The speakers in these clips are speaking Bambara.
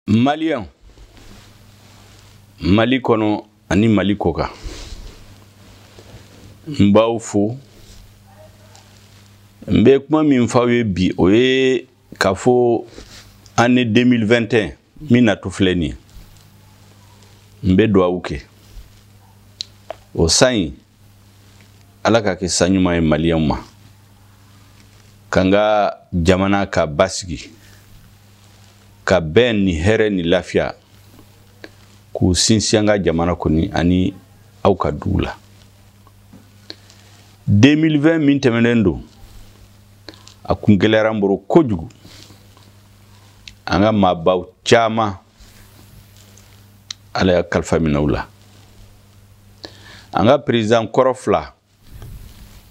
Malien Mali kono ani Mali koka mbaw fo mbe kuma min fawe bi oye kafo année 2021 mina tufleni mbe do awuke o sain alaka ke sanyuma e malien ma kanga jamana ka basigi ka ben ni here ni lafia ku sinsianga jamana koni ani au ka dula 2020 min temenendo akungelera mboro kojugu anga mabaw chama ala ya kalfa minawla anga president Korofla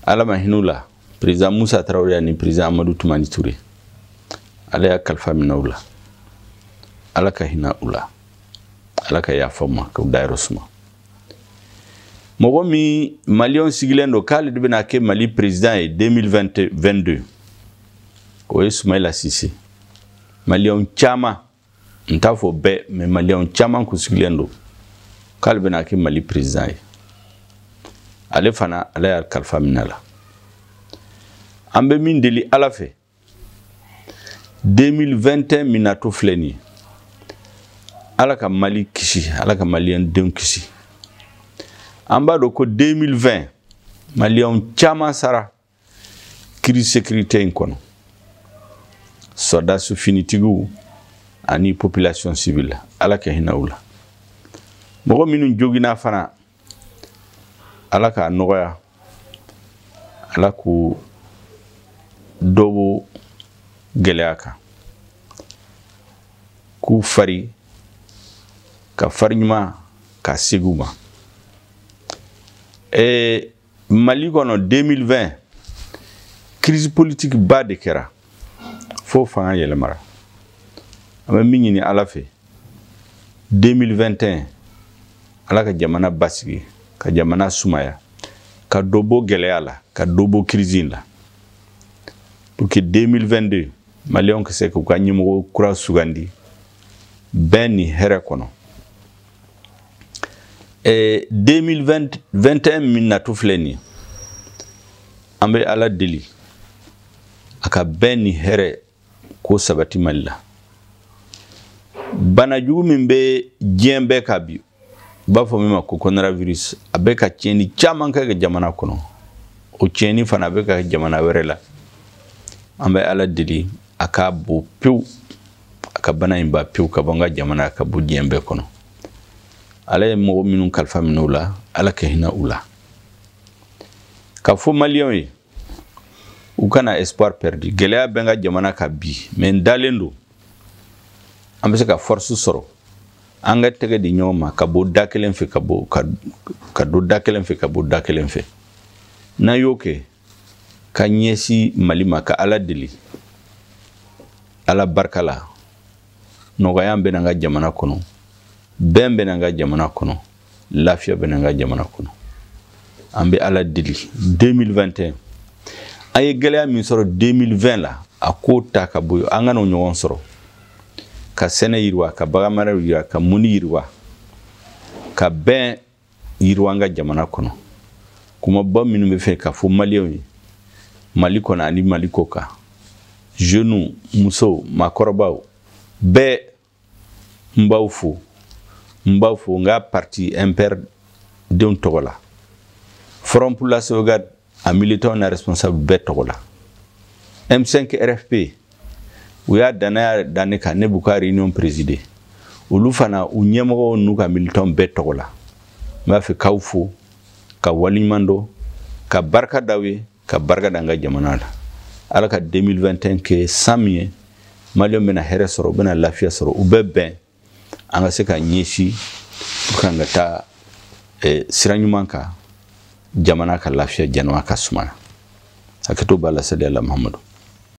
ala mahinula president Musa Traoré ni president Amadou Toumani Touré ala ya kalfa minawla ala ka hina ula ala ka ya fama ka dairosuma mogo mi malion sigilendo kale de bena ke Mali president e 2022 o Ismaïla Cissé malion chama ntafo be me malion chama ku sigilendo kale bena ke Mali president e ale fana ala ya kalfa minala ambe min deli ala fe 2021 minato fleni ala ka Mali kisi ala ka malien den kisi amba do ko 2020 malien chama sara crise sécurité inkono soda su finitigu ani population civile ala ka hinaula mogo minun jogina fana ala ka noya ala ku dobo geleaka ku fari ka farnyuma ka siguma Mali kono 2020 crise politique ba de kera fo fanga yele mara ama minyini ala fe 2021 ala ka jamana basigi ka jamana sumaya ka dobo geleala ka dobo crise la pour que 2022 Malion que c'est que ka nyimo kura sugandi ben ni here kono 2021 minna tufleni ambe ala deli aka beni here ko sabati malla bana jugu mimbe jembe kabi bafo mima ko coronavirus abeka cheni chama ka jamana kono o cheni fana beka jamana werela ambe ala deli aka bo piu aka bana imba piu ka bonga jamana ka bu jembe kono ala mo minun kalfa minula ala ka hina ula ka fo malien yi u kana espoir perdu gelea benga jamana ka bi men dalendo ambe ka force soro anga tege di nyoma ka bo dakelen fe ka bo ka do dakelen fe ka bo dakelen fe na yoke ka nyesi malima ka ala deli ala barkala no ga yambe nga jamana kono bembe nanga jamana kono lafia benanga jamana kono ambe ala dili 2021 ay gelea min soro 2020 la akota ka boyo angano nyon soro ka sene yirwa ka bagamara yirwa ka muni yirwa ka ben yirwa nga jamana kono kuma ba minu be fe ka fo malien Mali kono ani Mali koka jeune muso makorobaw be mbawfu mbawfu nga parti imper d'un togola Front pour la sauvegarde a militant na responsable bet togola M5 RFP uya dana danika ne buka réunion présidé ulufana unyemo nuka militant bet togola ma fi kawfu ka walimando ka barka dawe ka barka danga jamanala alaka 2021 ke samie malio mena here soro bena lafia soro ubebe anga seka nyeshi kanga ta siranyumanka jamana ka lafia janwa ka sumana akato bala sallallahu Muhammadu